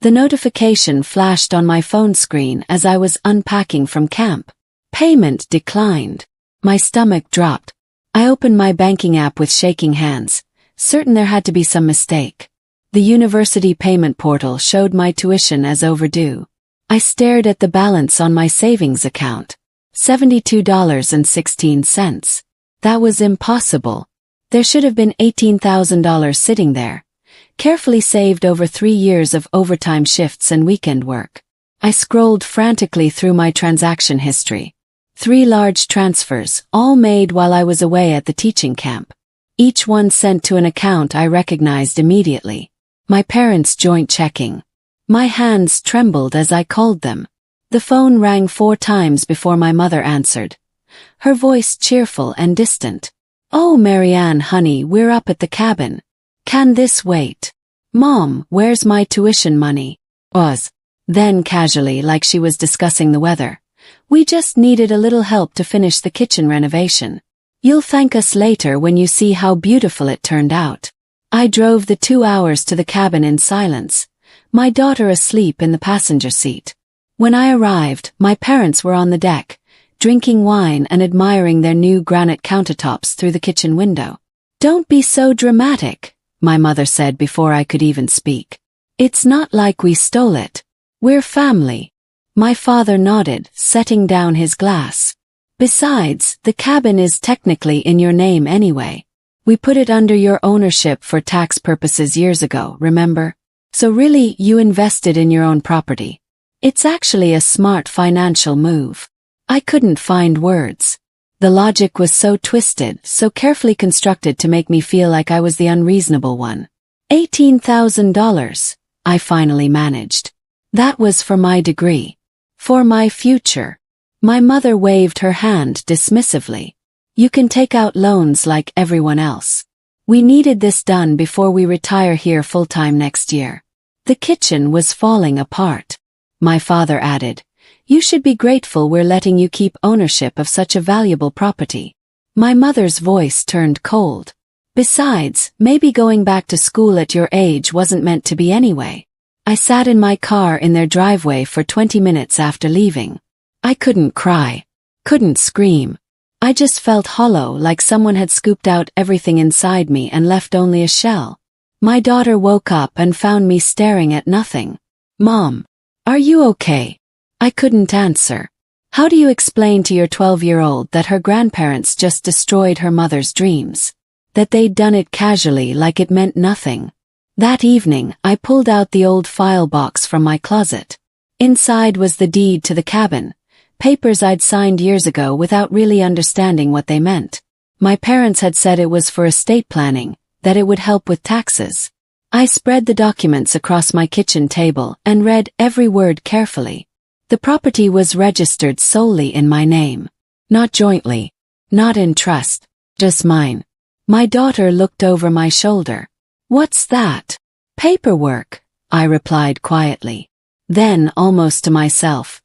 The notification flashed on my phone screen as I was unpacking from camp. Payment declined. My stomach dropped. I opened my banking app with shaking hands, certain there had to be some mistake. The university payment portal showed my tuition as overdue. I stared at the balance on my savings account. $72.16. That was impossible. There should have been $18,000 sitting there, carefully saved over 3 years of overtime shifts and weekend work. I scrolled frantically through my transaction history. 3 large transfers, all made while I was away at the teaching camp. Each one sent to an account I recognized immediately. My parents' joint checking. My hands trembled as I called them. The phone rang 4 times before my mother answered, her voice cheerful and distant. "Oh, Marianne, honey, we're up at the cabin. Can this wait? Mom, where's my tuition money?" Then casually, like she was discussing the weather. "We just needed a little help to finish the kitchen renovation. You'll thank us later when you see how beautiful it turned out." I drove the 2 hours to the cabin in silence, my daughter asleep in the passenger seat. When I arrived, my parents were on the deck, drinking wine and admiring their new granite countertops through the kitchen window. "Don't be so dramatic," my mother said before I could even speak. "It's not like we stole it. We're family." My father nodded, setting down his glass. "Besides, the cabin is technically in your name anyway. We put it under your ownership for tax purposes years ago, remember? So really, you invested in your own property. It's actually a smart financial move." I couldn't find words. The logic was so twisted, so carefully constructed to make me feel like I was the unreasonable one. $18,000, I finally managed. That was for my degree. For my future. My mother waved her hand dismissively. "You can take out loans like everyone else. We needed this done before we retire here full-time next year." The kitchen was falling apart. My father added, "You should be grateful we're letting you keep ownership of such a valuable property." My mother's voice turned cold. "Besides, maybe going back to school at your age wasn't meant to be anyway." I sat in my car in their driveway for 20 minutes after leaving. I couldn't cry. Couldn't scream. I just felt hollow, like someone had scooped out everything inside me and left only a shell. My daughter woke up and found me staring at nothing. "Mom, are you okay?" I couldn't answer. How do you explain to your 12-year-old that her grandparents just destroyed her mother's dreams? That they'd done it casually like it meant nothing? That evening, I pulled out the old file box from my closet. Inside was the deed to the cabin, papers I'd signed years ago without really understanding what they meant. My parents had said it was for estate planning, that it would help with taxes. I spread the documents across my kitchen table and read every word carefully. The property was registered solely in my name. Not jointly. Not in trust. Just mine. My daughter looked over my shoulder. "What's that?" "Paperwork," I replied quietly. Then, almost to myself,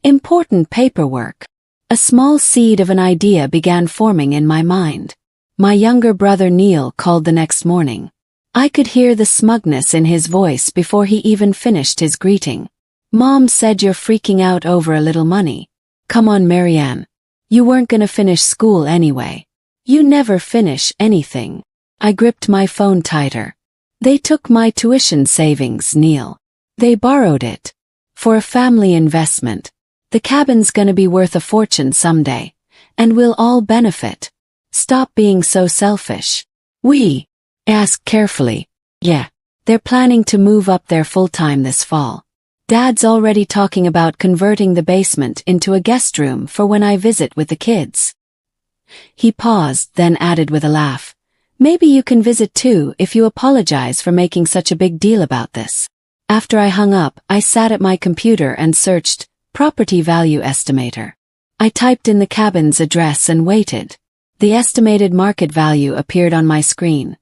"Important paperwork." A small seed of an idea began forming in my mind. My younger brother Neil called the next morning. I could hear the smugness in his voice before he even finished his greeting. "Mom said you're freaking out over a little money. Come on, Marianne. You weren't gonna finish school anyway. You never finish anything." I gripped my phone tighter. "They took my tuition savings, Neil. They borrowed it. For a family investment. The cabin's gonna be worth a fortune someday, and we'll all benefit. Stop being so selfish." "We?" asked carefully. "Yeah. They're planning to move up there full-time this fall. Dad's already talking about converting the basement into a guest room for when I visit with the kids." He paused, then added with a laugh, "Maybe you can visit too if you apologize for making such a big deal about this." After I hung up, I sat at my computer and searched property value estimator. I typed in the cabin's address and waited. The estimated market value appeared on my screen.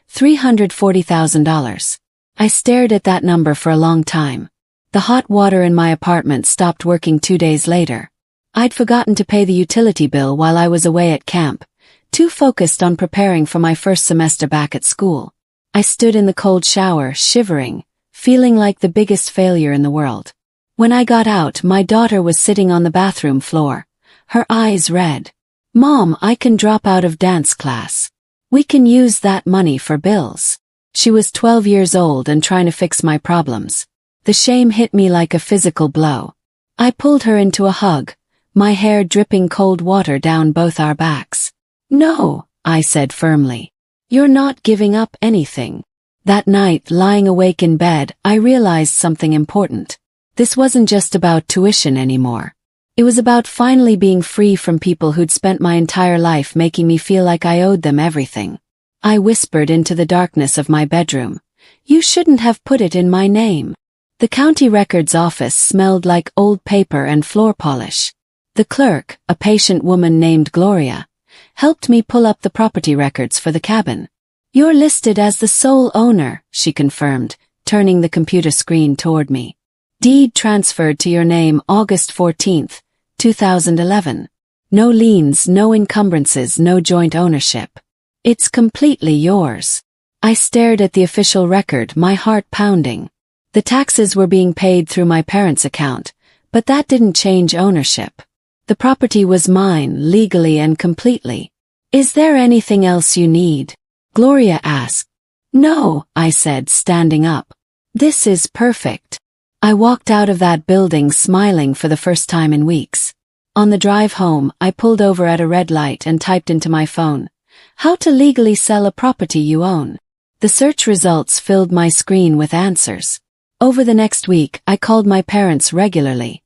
$340,000. I stared at that number for a long time. The hot water in my apartment stopped working 2 days later. I'd forgotten to pay the utility bill while I was away at camp, too focused on preparing for my first semester back at school. I stood in the cold shower, shivering, feeling like the biggest failure in the world. When I got out, my daughter was sitting on the bathroom floor, her eyes red. "Mom, I can drop out of dance class. We can use that money for bills." She was 12 years old and trying to fix my problems. The shame hit me like a physical blow. I pulled her into a hug, my hair dripping cold water down both our backs. "No," I said firmly. "You're not giving up anything." That night, lying awake in bed, I realized something important. This wasn't just about tuition anymore. It was about finally being free from people who'd spent my entire life making me feel like I owed them everything. I whispered into the darkness of my bedroom, "You shouldn't have put it in my name." The county records office smelled like old paper and floor polish. The clerk, a patient woman named Gloria, helped me pull up the property records for the cabin. "You're listed as the sole owner," she confirmed, turning the computer screen toward me. "Deed transferred to your name August 14th, 2011. No liens, no encumbrances, no joint ownership. It's completely yours." I stared at the official record, my heart pounding. The taxes were being paid through my parents' account, but that didn't change ownership. The property was mine, legally and completely. "Is there anything else you need?" Gloria asked. "No," I said, standing up. "This is perfect." I walked out of that building smiling for the first time in weeks. On the drive home, I pulled over at a red light and typed into my phone, "How to legally sell a property you own." The search results filled my screen with answers. Over the next week, I called my parents regularly,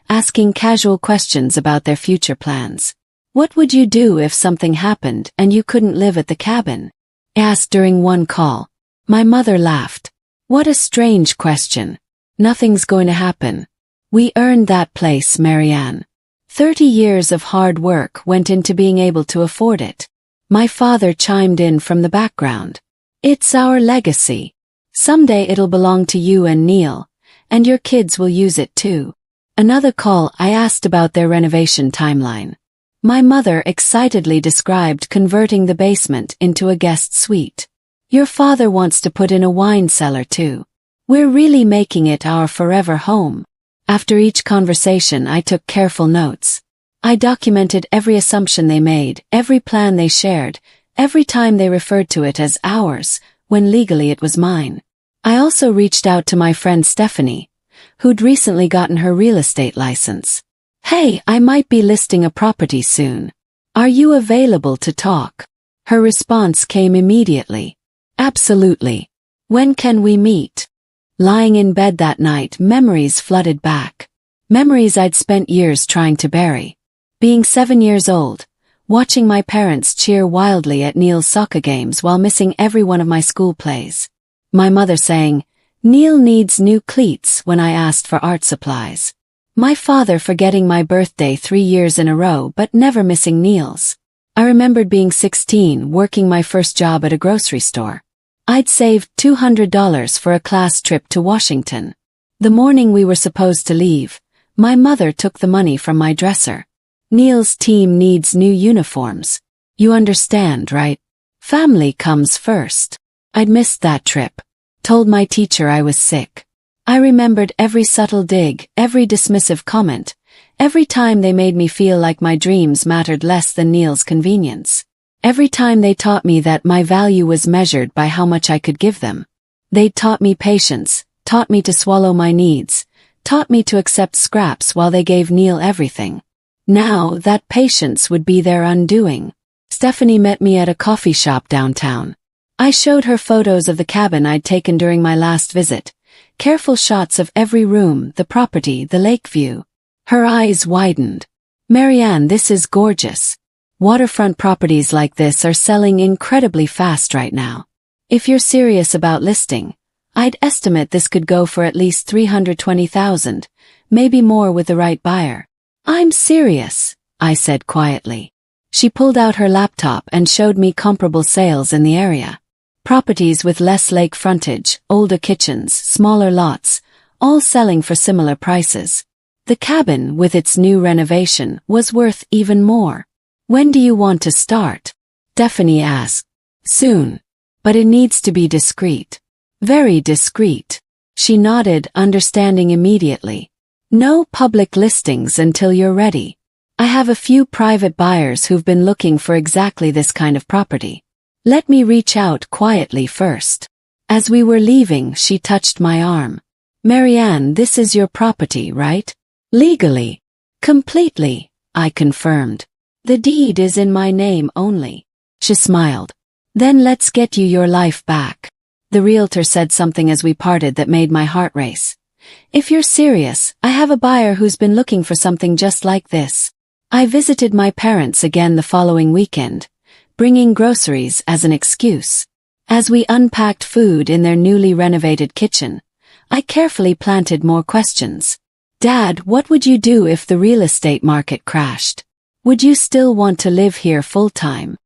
asking casual questions about their future plans. "What would you do if something happened and you couldn't live at the cabin?" I asked during one call. My mother laughed. "What a strange question. Nothing's going to happen. We earned that place, Marianne. 30 years of hard work went into being able to afford it." My father chimed in from the background. "It's our legacy. Someday it'll belong to you and Neil, and your kids will use it too." Another call, I asked about their renovation timeline. My mother excitedly described converting the basement into a guest suite. "Your father wants to put in a wine cellar too. We're really making it our forever home." After each conversation, I took careful notes. I documented every assumption they made, every plan they shared, every time they referred to it as ours, when legally it was mine. I also reached out to my friend Stephanie, who'd recently gotten her real estate license. "Hey, I might be listing a property soon. Are you available to talk?" Her response came immediately. "Absolutely. When can we meet?" Lying in bed that night, memories flooded back. Memories I'd spent years trying to bury. Being 7 years old, watching my parents cheer wildly at Neil's soccer games while missing every one of my school plays. My mother saying, "Neil needs new cleats," when I asked for art supplies. My father forgetting my birthday 3 years in a row but never missing Neil's. I remembered being 16, working my first job at a grocery store. I'd saved $200 for a class trip to Washington. The morning we were supposed to leave, my mother took the money from my dresser. "Neil's team needs new uniforms. You understand, right? Family comes first." I'd missed that trip. Told my teacher I was sick. I remembered every subtle dig, every dismissive comment, every time they made me feel like my dreams mattered less than Neil's convenience. Every time they taught me that my value was measured by how much I could give them. They'd taught me patience, taught me to swallow my needs, taught me to accept scraps while they gave Neil everything. Now, that patience would be their undoing. Stephanie met me at a coffee shop downtown. I showed her photos of the cabin I'd taken during my last visit, careful shots of every room, the property, the lake view. Her eyes widened. "Marianne, this is gorgeous. Waterfront properties like this are selling incredibly fast right now. If you're serious about listing, I'd estimate this could go for at least $320,000, maybe more with the right buyer." "I'm serious," I said quietly. She pulled out her laptop and showed me comparable sales in the area. Properties with less lake frontage, older kitchens, smaller lots, all selling for similar prices. The cabin, with its new renovation, was worth even more. "When do you want to start?" Stephanie asked. "Soon. But it needs to be discreet. Very discreet." She nodded, understanding immediately. No public listings until you're ready. I have a few private buyers who've been looking for exactly this kind of property. Let me reach out quietly first. As we were leaving, she touched my arm. Marianne, this is your property, right? Legally. Completely, I confirmed. The deed is in my name only. She smiled. Then let's get you your life back. The realtor said something as we parted that made my heart race. If you're serious, I have a buyer who's been looking for something just like this. I visited my parents again the following weekend, bringing groceries as an excuse. As we unpacked food in their newly renovated kitchen, I carefully planted more questions. Dad, what would you do if the real estate market crashed? Would you still want to live here full-time?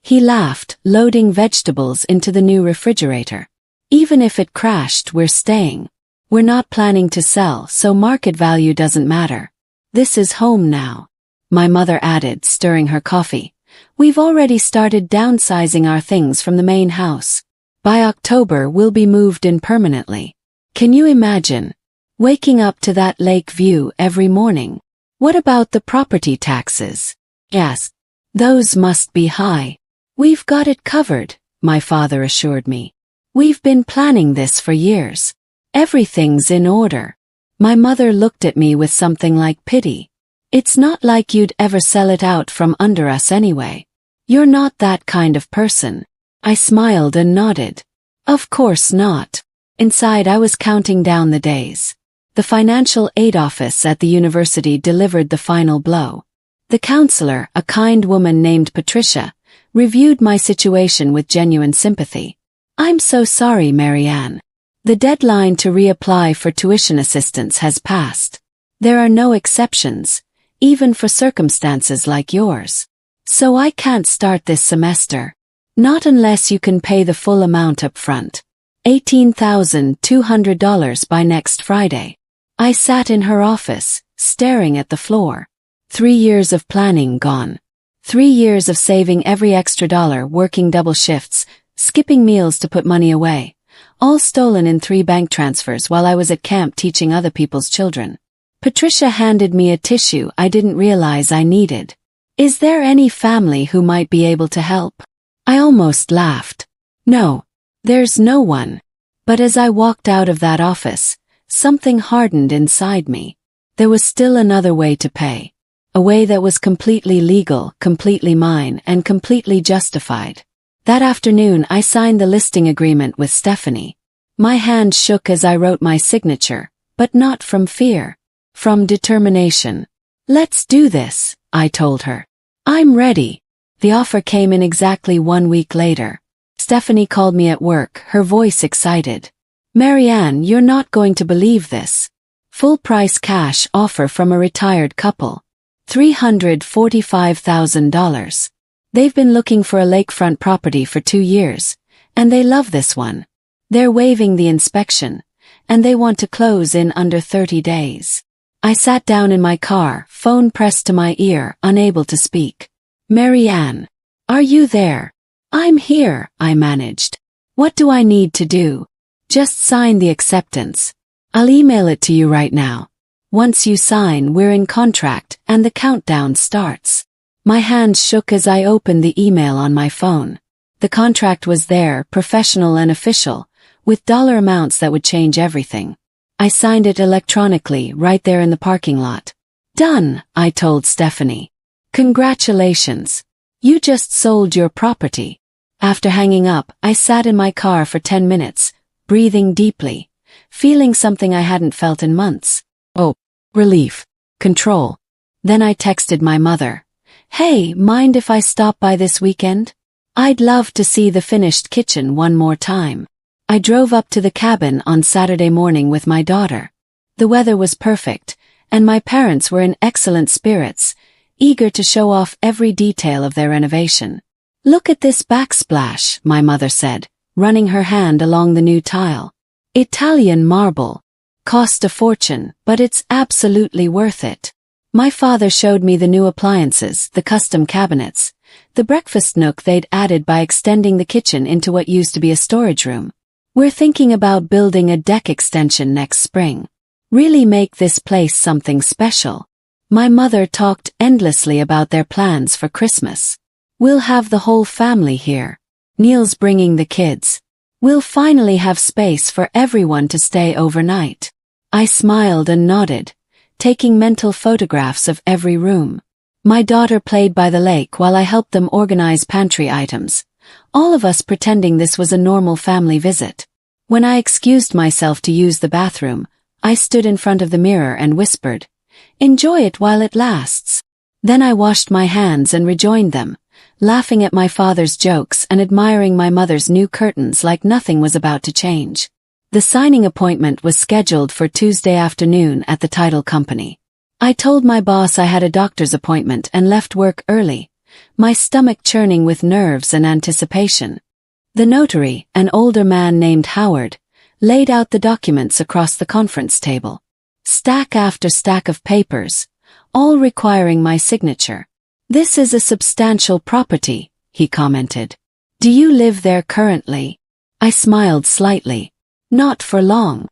He laughed, loading vegetables into the new refrigerator. Even if it crashed, we're staying. We're not planning to sell, so market value doesn't matter. This is home now. My mother added, stirring her coffee. We've already started downsizing our things from the main house. By October, we'll be moved in permanently. Can you imagine? Waking up to that lake view every morning. What about the property taxes? Yes. Those must be high. We've got it covered, my father assured me. We've been planning this for years. Everything's in order. My mother looked at me with something like pity. It's not like you'd ever sell it out from under us anyway. You're not that kind of person. I smiled and nodded. Of course not. Inside I was counting down the days. The financial aid office at the university delivered the final blow. The counselor, a kind woman named Patricia, reviewed my situation with genuine sympathy. I'm so sorry, Marianne. The deadline to reapply for tuition assistance has passed. There are no exceptions, even for circumstances like yours. So I can't start this semester. Not unless you can pay the full amount up front. $18,200 by next Friday. I sat in her office, staring at the floor. 3 years of planning gone. 3 years of saving every extra dollar, working double shifts, skipping meals to put money away. All stolen in 3 bank transfers while I was at camp teaching other people's children. Patricia handed me a tissue I didn't realize I needed. Is there any family who might be able to help? I almost laughed. No, there's no one. But as I walked out of that office, something hardened inside me. There was still another way to pay. A way that was completely legal, completely mine, and completely justified. That afternoon I signed the listing agreement with Stephanie. My hand shook as I wrote my signature, but not from fear. From determination. Let's do this, I told her. I'm ready. The offer came in exactly 1 week later. Stephanie called me at work, her voice excited. Marianne, you're not going to believe this. Full price cash offer from a retired couple. $345,000. They've been looking for a lakefront property for 2 years, and they love this one. They're waiving the inspection, and they want to close in under 30 days. I sat down in my car, phone pressed to my ear, unable to speak. Marianne, are you there? I'm here, I managed. What do I need to do? Just sign the acceptance. I'll email it to you right now. Once you sign, we're in contract, and the countdown starts. My hands shook as I opened the email on my phone. The contract was there, professional and official, with dollar amounts that would change everything. I signed it electronically, right there in the parking lot. Done, I told Stephanie. Congratulations. You just sold your property. After hanging up, I sat in my car for 10 minutes, breathing deeply, feeling something I hadn't felt in months. Oh, relief, control. Then I texted my mother. Hey, mind if I stop by this weekend? I'd love to see the finished kitchen one more time. I drove up to the cabin on Saturday morning with my daughter. The weather was perfect, and my parents were in excellent spirits, eager to show off every detail of their renovation. Look at this backsplash, my mother said, running her hand along the new tile. Italian marble. Cost a fortune, but it's absolutely worth it. My father showed me the new appliances, the custom cabinets, the breakfast nook they'd added by extending the kitchen into what used to be a storage room. We're thinking about building a deck extension next spring. Really make this place something special. My mother talked endlessly about their plans for Christmas. We'll have the whole family here. Neil's bringing the kids. We'll finally have space for everyone to stay overnight. I smiled and nodded, taking mental photographs of every room. My daughter played by the lake while I helped them organize pantry items, all of us pretending this was a normal family visit. When I excused myself to use the bathroom, I stood in front of the mirror and whispered, "Enjoy it while it lasts." Then I washed my hands and rejoined them, laughing at my father's jokes and admiring my mother's new curtains like nothing was about to change. The signing appointment was scheduled for Tuesday afternoon at the title company. I told my boss I had a doctor's appointment and left work early, my stomach churning with nerves and anticipation. The notary, an older man named Howard, laid out the documents across the conference table. Stack after stack of papers, all requiring my signature. "This is a substantial property," he commented. "Do you live there currently?" I smiled slightly. "Not for long."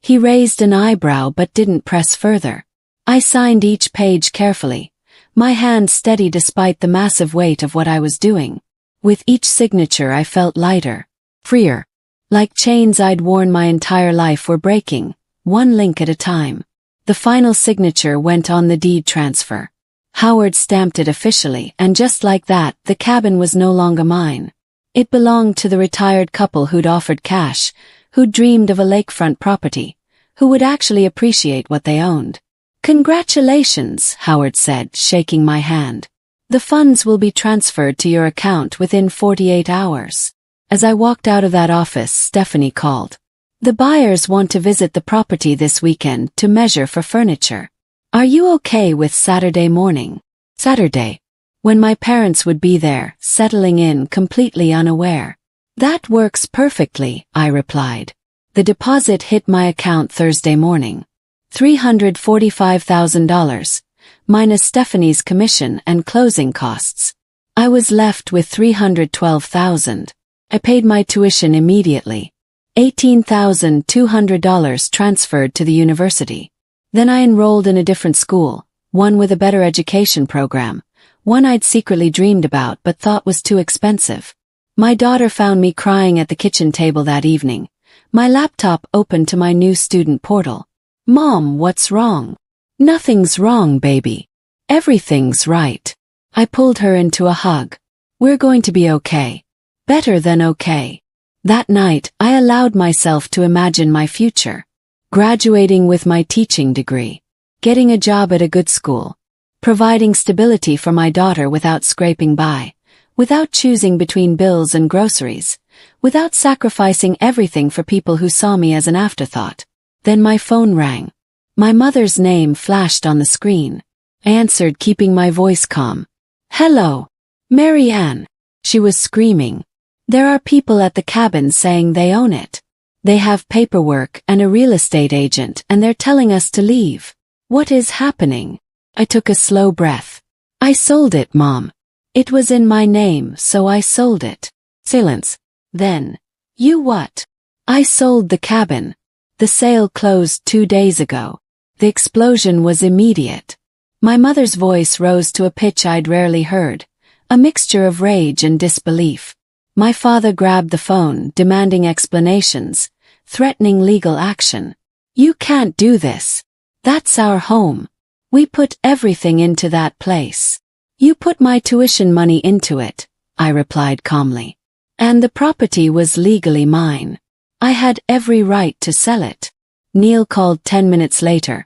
He raised an eyebrow but didn't press further. I signed each page carefully, my hand steady despite the massive weight of what I was doing. With each signature I felt lighter, freer, like chains I'd worn my entire life were breaking, one link at a time. The final signature went on the deed transfer. Howard stamped it officially, and just like that, the cabin was no longer mine. It belonged to the retired couple who'd offered cash, who'd dreamed of a lakefront property, who would actually appreciate what they owned. "Congratulations," Howard said, shaking my hand. "The funds will be transferred to your account within 48 hours. As I walked out of that office, Stephanie called. "The buyers want to visit the property this weekend to measure for furniture. Are you okay with Saturday morning?" Saturday. When my parents would be there, settling in completely unaware. "That works perfectly," I replied. The deposit hit my account Thursday morning. $345,000, minus Stephanie's commission and closing costs. I was left with $312,000. I paid my tuition immediately. $18,200 transferred to the university. Then I enrolled in a different school, one with a better education program, one I'd secretly dreamed about but thought was too expensive. My daughter found me crying at the kitchen table that evening, my laptop open to my new student portal. "Mom, what's wrong?" "Nothing's wrong, baby. Everything's right." I pulled her into a hug. "We're going to be okay. Better than okay." That night, I allowed myself to imagine my future. Graduating with my teaching degree. Getting a job at a good school. Providing stability for my daughter without scraping by. Without choosing between bills and groceries. Without sacrificing everything for people who saw me as an afterthought. Then my phone rang. My mother's name flashed on the screen. I answered, keeping my voice calm. "Hello, Mary Ann." She was screaming. "There are people at the cabin saying they own it. They have paperwork and a real estate agent, and they're telling us to leave. What is happening?" I took a slow breath. "I sold it, Mom. It was in my name, so I sold it." Silence. Then, "You what?" "I sold the cabin. The sale closed 2 days ago." The explosion was immediate. My mother's voice rose to a pitch I'd rarely heard, a mixture of rage and disbelief. My father grabbed the phone, demanding explanations, threatening legal action. "You can't do this. That's our home. We put everything into that place." "You put my tuition money into it," I replied calmly. "And the property was legally mine. I had every right to sell it." Neil called 10 minutes later.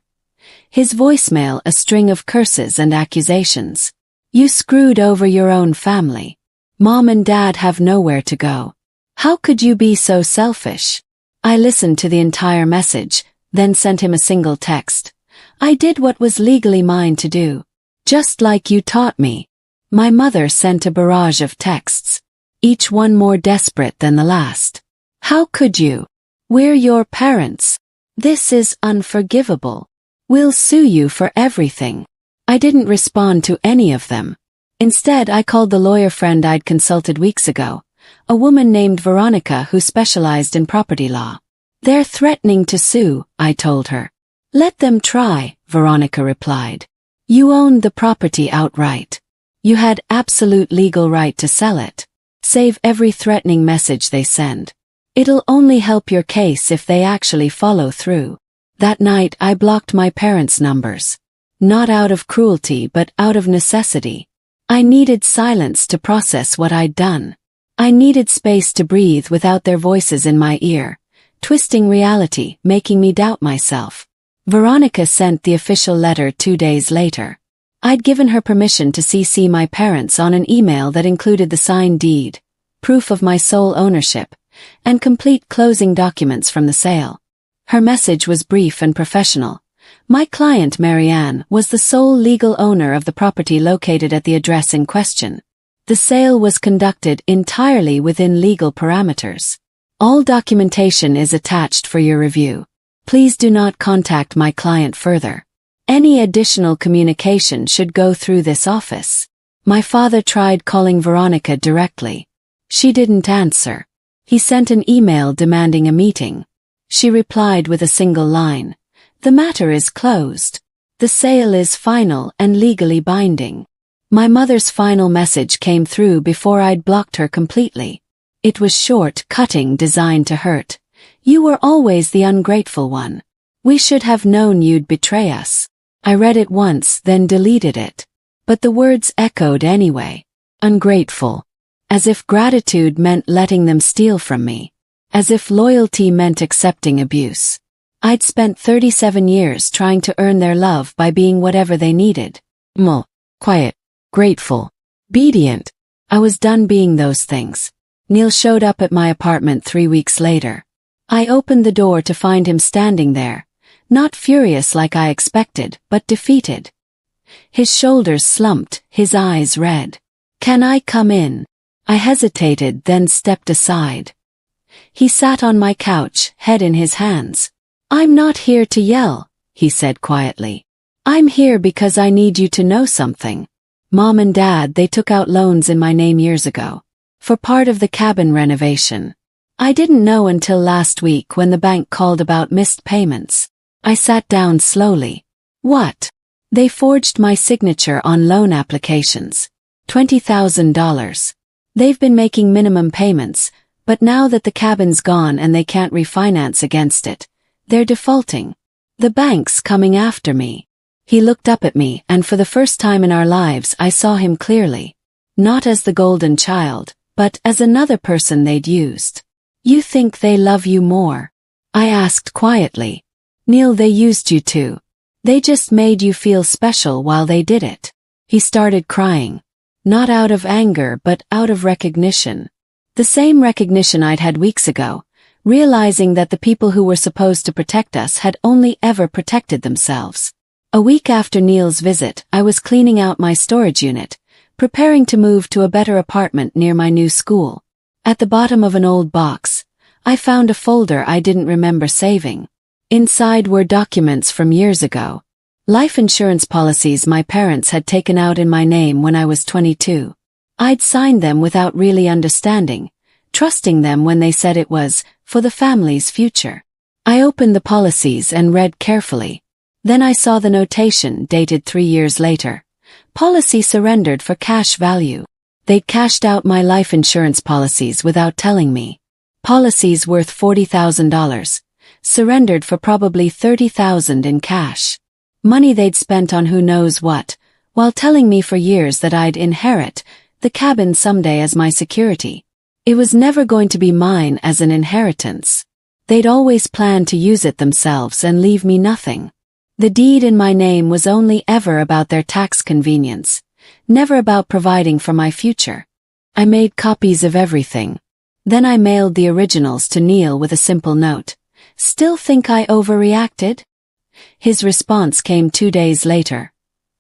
His voicemail a string of curses and accusations. "You screwed over your own family. Mom and Dad have nowhere to go. How could you be so selfish?" I listened to the entire message, then sent him a single text. "I did what was legally mine to do. Just like you taught me." My mother sent a barrage of texts, each one more desperate than the last. "How could you? We're your parents. This is unforgivable. We'll sue you for everything." I didn't respond to any of them. Instead, I called the lawyer friend I'd consulted weeks ago, a woman named Veronica who specialized in property law. They're threatening to sue, I told her. Let them try, Veronica replied. You owned the property outright. You had absolute legal right to sell it. Save every threatening message they send. It'll only help your case if they actually follow through. That night I blocked my parents' numbers. Not out of cruelty but out of necessity. I needed silence to process what I'd done. I needed space to breathe without their voices in my ear, twisting reality, making me doubt myself. Veronica sent the official letter 2 days later. I'd given her permission to CC my parents on an email that included the signed deed, proof of my sole ownership, and complete closing documents from the sale. Her message was brief and professional. My client Marianne was the sole legal owner of the property located at the address in question. The sale was conducted entirely within legal parameters. All documentation is attached for your review. Please do not contact my client further. Any additional communication should go through this office. My father tried calling Veronica directly. She didn't answer. He sent an email demanding a meeting. She replied with a single line. The matter is closed. The sale is final and legally binding. My mother's final message came through before I'd blocked her completely. It was short, cutting, designed to hurt. You were always the ungrateful one. We should have known you'd betray us. I read it once, then deleted it. But the words echoed anyway. Ungrateful. As if gratitude meant letting them steal from me. As if loyalty meant accepting abuse. I'd spent 37 years trying to earn their love by being whatever they needed. Quiet, grateful, obedient. I was done being those things. Neil showed up at my apartment 3 weeks later. I opened the door to find him standing there, not furious like I expected, but defeated. His shoulders slumped, his eyes red. Can I come in? I hesitated, then stepped aside. He sat on my couch, head in his hands. I'm not here to yell, he said quietly. I'm here because I need you to know something. Mom and Dad, they took out loans in my name years ago. For part of the cabin renovation. I didn't know until last week when the bank called about missed payments. I sat down slowly. What? They forged my signature on loan applications. $20,000. They've been making minimum payments, but now that the cabin's gone and they can't refinance against it, they're defaulting. The bank's coming after me. He looked up at me, and for the first time in our lives I saw him clearly. Not as the golden child, but as another person they'd used. You think they love you more? I asked quietly. Neil, they used you too. They just made you feel special while they did it. He started crying. Not out of anger but out of recognition. The same recognition I'd had weeks ago, realizing that the people who were supposed to protect us had only ever protected themselves. A week after Neil's visit, I was cleaning out my storage unit, preparing to move to a better apartment near my new school. At the bottom of an old box, I found a folder I didn't remember saving. Inside were documents from years ago. Life insurance policies my parents had taken out in my name when I was 22. I'd signed them without really understanding, trusting them when they said it was for the family's future. I opened the policies and read carefully. Then I saw the notation dated 3 years later. Policy surrendered for cash value. They'd cashed out my life insurance policies without telling me. Policies worth $40,000. Surrendered for probably $30,000 in cash. Money they'd spent on who knows what, while telling me for years that I'd inherit the cabin someday as my security. It was never going to be mine as an inheritance. They'd always planned to use it themselves and leave me nothing. The deed in my name was only ever about their tax convenience, never about providing for my future. I made copies of everything. Then I mailed the originals to Neil with a simple note. Still think I overreacted? His response came 2 days later.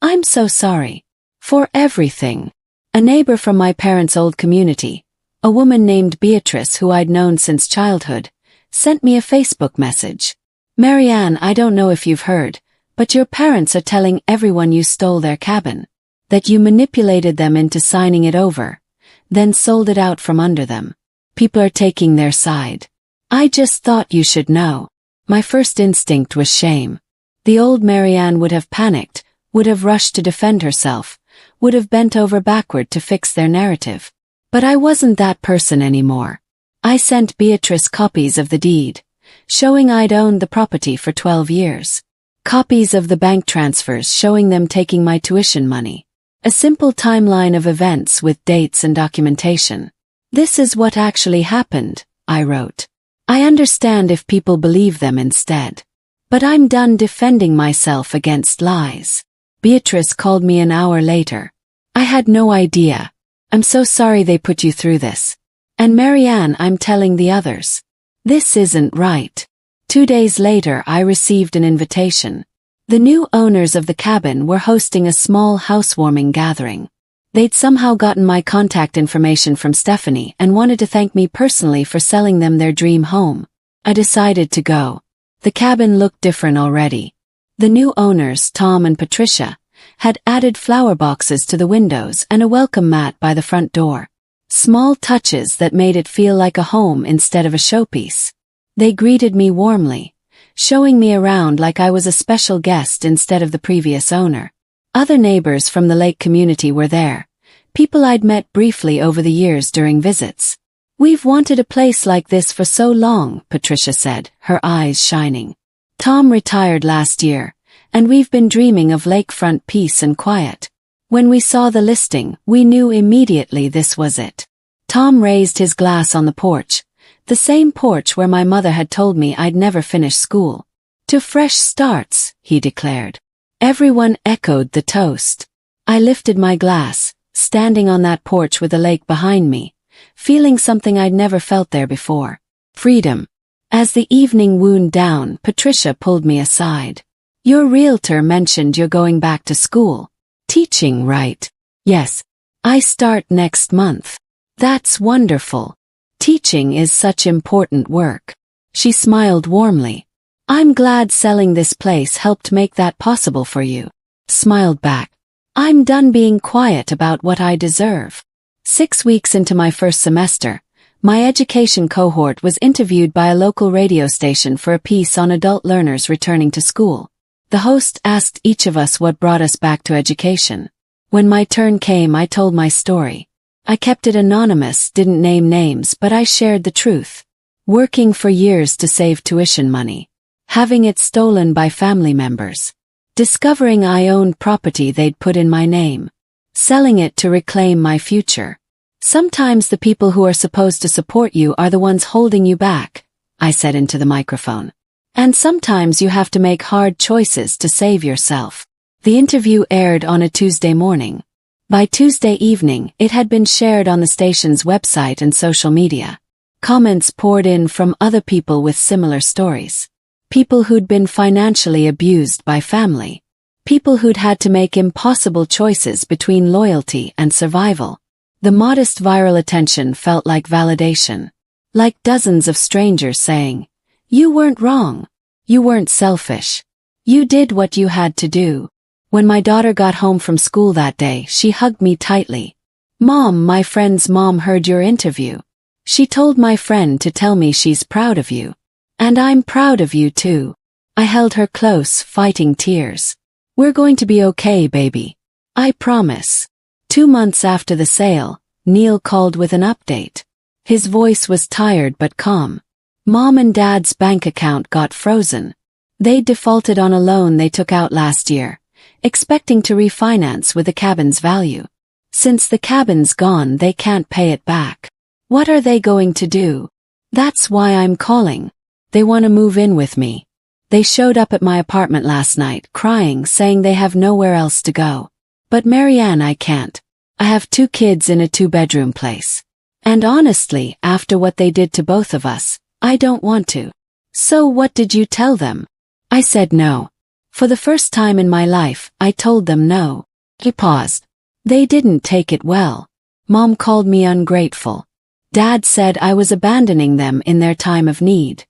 I'm so sorry. For everything. A neighbor from my parents' old community, a woman named Beatrice who I'd known since childhood, sent me a Facebook message. Marianne, I don't know if you've heard, but your parents are telling everyone you stole their cabin. That you manipulated them into signing it over, then sold it out from under them. People are taking their side. I just thought you should know. My first instinct was shame. The old Marianne would have panicked, would have rushed to defend herself, would have bent over backward to fix their narrative. But I wasn't that person anymore. I sent Beatrice copies of the deed, showing I'd owned the property for 12 years. Copies of the bank transfers showing them taking my tuition money. A simple timeline of events with dates and documentation. This is what actually happened, I wrote. I understand if people believe them instead. But I'm done defending myself against lies. Beatrice called me an hour later. I had no idea. I'm so sorry they put you through this. And Marianne, I'm telling the others. This isn't right. 2 days later I received an invitation. The new owners of the cabin were hosting a small housewarming gathering. They'd somehow gotten my contact information from Stephanie and wanted to thank me personally for selling them their dream home. I decided to go. The cabin looked different already. The new owners, Tom and Patricia, had added flower boxes to the windows and a welcome mat by the front door. Small touches that made it feel like a home instead of a showpiece. They greeted me warmly, showing me around like I was a special guest instead of the previous owner. Other neighbors from the lake community were there, people I'd met briefly over the years during visits. We've wanted a place like this for so long, Patricia said, her eyes shining. Tom retired last year, and we've been dreaming of lakefront peace and quiet. When we saw the listing, we knew immediately this was it. Tom raised his glass on the porch, the same porch where my mother had told me I'd never finish school. To fresh starts, he declared. Everyone echoed the toast. I lifted my glass, standing on that porch with the lake behind me, feeling something I'd never felt there before. Freedom. As the evening wound down, Patricia pulled me aside. Your realtor mentioned you're going back to school. Teaching, right? Yes. I start next month. That's wonderful. Teaching is such important work. She smiled warmly. I'm glad selling this place helped make that possible for you. Smiled back. I'm done being quiet about what I deserve. 6 weeks into my first semester, my education cohort was interviewed by a local radio station for a piece on adult learners returning to school. The host asked each of us what brought us back to education. When my turn came, I told my story. I kept it anonymous, didn't name names, but I shared the truth. Working for years to save tuition money. Having it stolen by family members. Discovering I owned property they'd put in my name. Selling it to reclaim my future. Sometimes the people who are supposed to support you are the ones holding you back, I said into the microphone. And sometimes you have to make hard choices to save yourself. The interview aired on a Tuesday morning. By Tuesday evening, it had been shared on the station's website and social media. Comments poured in from other people with similar stories. People who'd been financially abused by family. People who'd had to make impossible choices between loyalty and survival. The modest viral attention felt like validation. Like dozens of strangers saying, "You weren't wrong. You weren't selfish. You did what you had to do." When my daughter got home from school that day, she hugged me tightly. "Mom, my friend's mom heard your interview. She told my friend to tell me she's proud of you. And I'm proud of you too." I held her close, fighting tears. "We're going to be okay, baby. I promise." 2 months after the sale, Neil called with an update. His voice was tired but calm. Mom and Dad's bank account got frozen. They defaulted on a loan they took out last year, expecting to refinance with the cabin's value. Since the cabin's gone, they can't pay it back. What are they going to do? That's why I'm calling. They want to move in with me. They showed up at my apartment last night, crying, saying they have nowhere else to go. But Marianne, I can't. I have 2 kids in a 2-bedroom place. And honestly, after what they did to both of us, I don't want to. So what did you tell them? I said no. For the first time in my life, I told them no. He paused. They didn't take it well. Mom called me ungrateful. Dad said I was abandoning them in their time of need.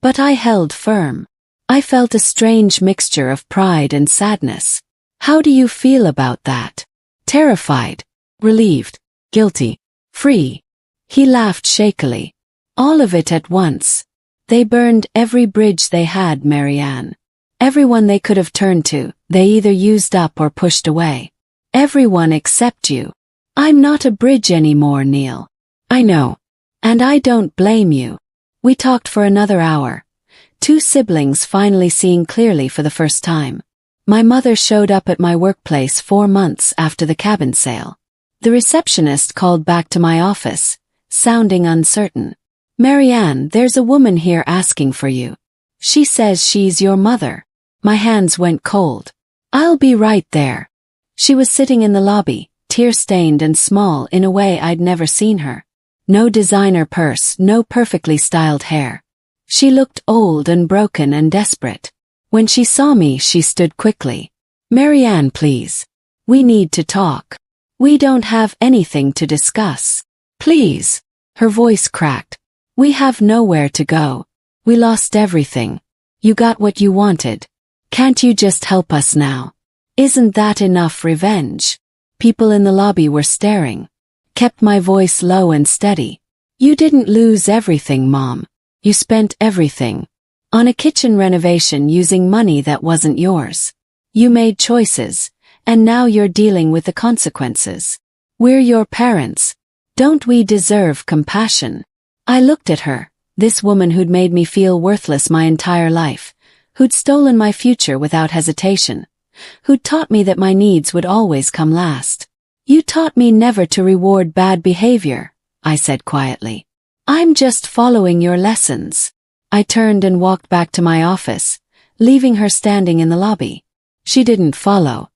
But I held firm. I felt a strange mixture of pride and sadness. How do you feel about that? Terrified, relieved, guilty, free. He laughed shakily. All of it at once. They burned every bridge they had, Marianne. Everyone they could have turned to, they either used up or pushed away. Everyone except you. I'm not a bridge anymore, Neil. I know. And I don't blame you. We talked for another hour. Two siblings finally seeing clearly for the first time. My mother showed up at my workplace 4 months after the cabin sale. The receptionist called back to my office, sounding uncertain. Marianne, there's a woman here asking for you. She says she's your mother. My hands went cold. I'll be right there. She was sitting in the lobby, tear-stained and small in a way I'd never seen her. No designer purse, no perfectly styled hair. She looked old and broken and desperate. When she saw me, she stood quickly. Marianne, please. We need to talk. We don't have anything to discuss. Please. Her voice cracked. We have nowhere to go. We lost everything. You got what you wanted. Can't you just help us now? Isn't that enough revenge? People in the lobby were staring. Kept my voice low and steady. You didn't lose everything, Mom. You spent everything. On a kitchen renovation using money that wasn't yours. You made choices, and now you're dealing with the consequences. We're your parents. Don't we deserve compassion? I looked at her, this woman who'd made me feel worthless my entire life, who'd stolen my future without hesitation, who'd taught me that my needs would always come last. You taught me never to reward bad behavior, I said quietly. I'm just following your lessons. I turned and walked back to my office, leaving her standing in the lobby. She didn't follow.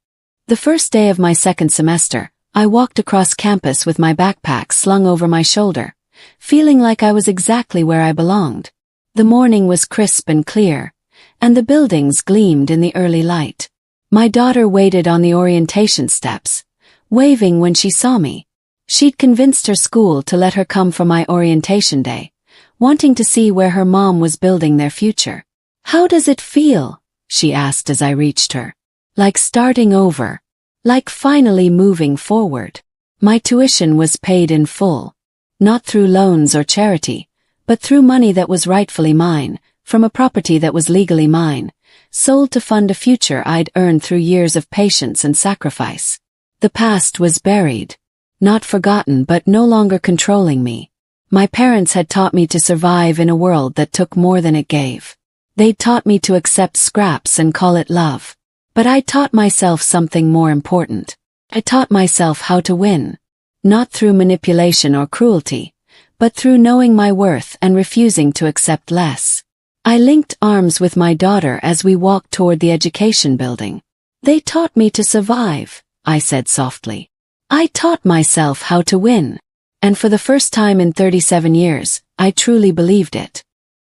The first day of my second semester, I walked across campus with my backpack slung over my shoulder, feeling like I was exactly where I belonged. The morning was crisp and clear, and the buildings gleamed in the early light. My daughter waited on the orientation steps, waving when she saw me. She'd convinced her school to let her come for my orientation day, wanting to see where her mom was building their future. How does it feel? She asked as I reached her. Like starting over. Like finally moving forward. My tuition was paid in full. Not through loans or charity, but through money that was rightfully mine, from a property that was legally mine, sold to fund a future I'd earned through years of patience and sacrifice. The past was buried. Not forgotten but no longer controlling me. My parents had taught me to survive in a world that took more than it gave. They'd taught me to accept scraps and call it love. But I taught myself something more important. I taught myself how to win. Not through manipulation or cruelty, but through knowing my worth and refusing to accept less. I linked arms with my daughter as we walked toward the education building. They taught me to survive, I said softly. I taught myself how to win. And for the first time in 37 years, I truly believed it.